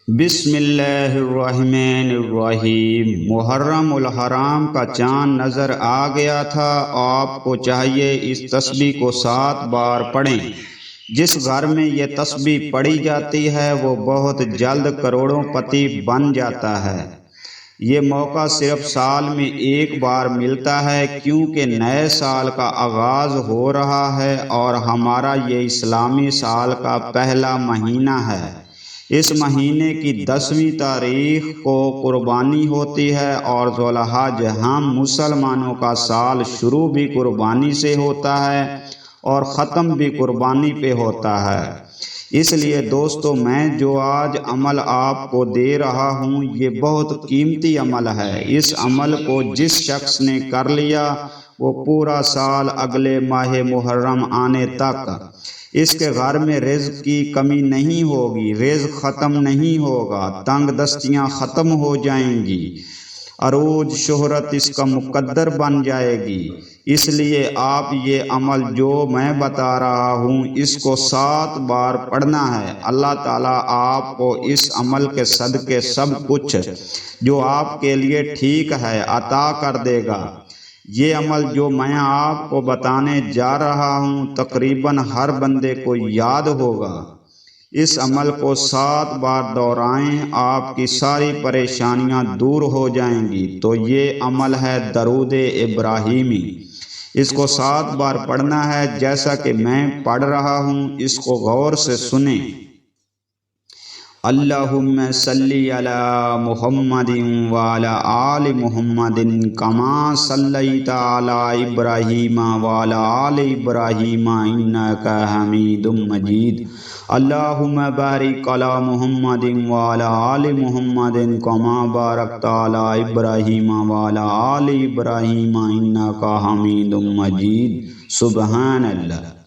بسم اللہ الرحمن الرحیم۔ محرم الحرام کا چاند نظر آ گیا تھا۔ آپ کو چاہیے اس تسبیح کو 7 بار پڑھیں۔ جس گھر میں یہ تسبیح پڑھی جاتی ہے وہ بہت جلد کروڑوں پتی بن جاتا ہے۔ یہ موقع صرف سال میں ایک بار ملتا ہے، کیونکہ نئے سال کا آغاز ہو رہا ہے اور ہمارا یہ اسلامی سال کا پہلا مہینہ ہے۔ اس مہینے کی 10ویں تاریخ کو قربانی ہوتی ہے اور ذوالحج ہم مسلمانوں کا سال شروع بھی قربانی سے ہوتا ہے اور ختم بھی قربانی پہ ہوتا ہے۔ اس لیے دوستو، میں جو آج عمل آپ کو دے رہا ہوں یہ بہت قیمتی عمل ہے۔ اس عمل کو جس شخص نے کر لیا وہ پورا سال اگلے ماہ محرم آنے تک اس کے گھر میں رزق کی کمی نہیں ہوگی، رزق ختم نہیں ہوگا، تنگ دستیاں ختم ہو جائیں گی، عروج شہرت اس کا مقدر بن جائے گی۔ اس لیے آپ یہ عمل جو میں بتا رہا ہوں اس کو 7 بار پڑھنا ہے۔ اللہ تعالیٰ آپ کو اس عمل کے صدقے سب کچھ جو آپ کے لیے ٹھیک ہے عطا کر دے گا۔ یہ عمل جو میں آپ کو بتانے جا رہا ہوں تقریباً ہر بندے کو یاد ہوگا۔ اس عمل کو 7 بار دہرائیں، آپ کی ساری پریشانیاں دور ہو جائیں گی۔ تو یہ عمل ہے درود ابراہیمی۔ اس کو 7 بار پڑھنا ہے جیسا کہ میں پڑھ رہا ہوں، اس کو غور سے سنیں۔ اللہم صلی علی محمد وعلی آل محمد کما صلیت علی ابراہیم وعلی آل ابراہیم انک حمید مجید۔ اللہم بارک علی محمد وعلی آل محمد کما بارکت علی ابراہیم وعلی آل ابراہیم انک حمید مجید۔ سبحان اللہ۔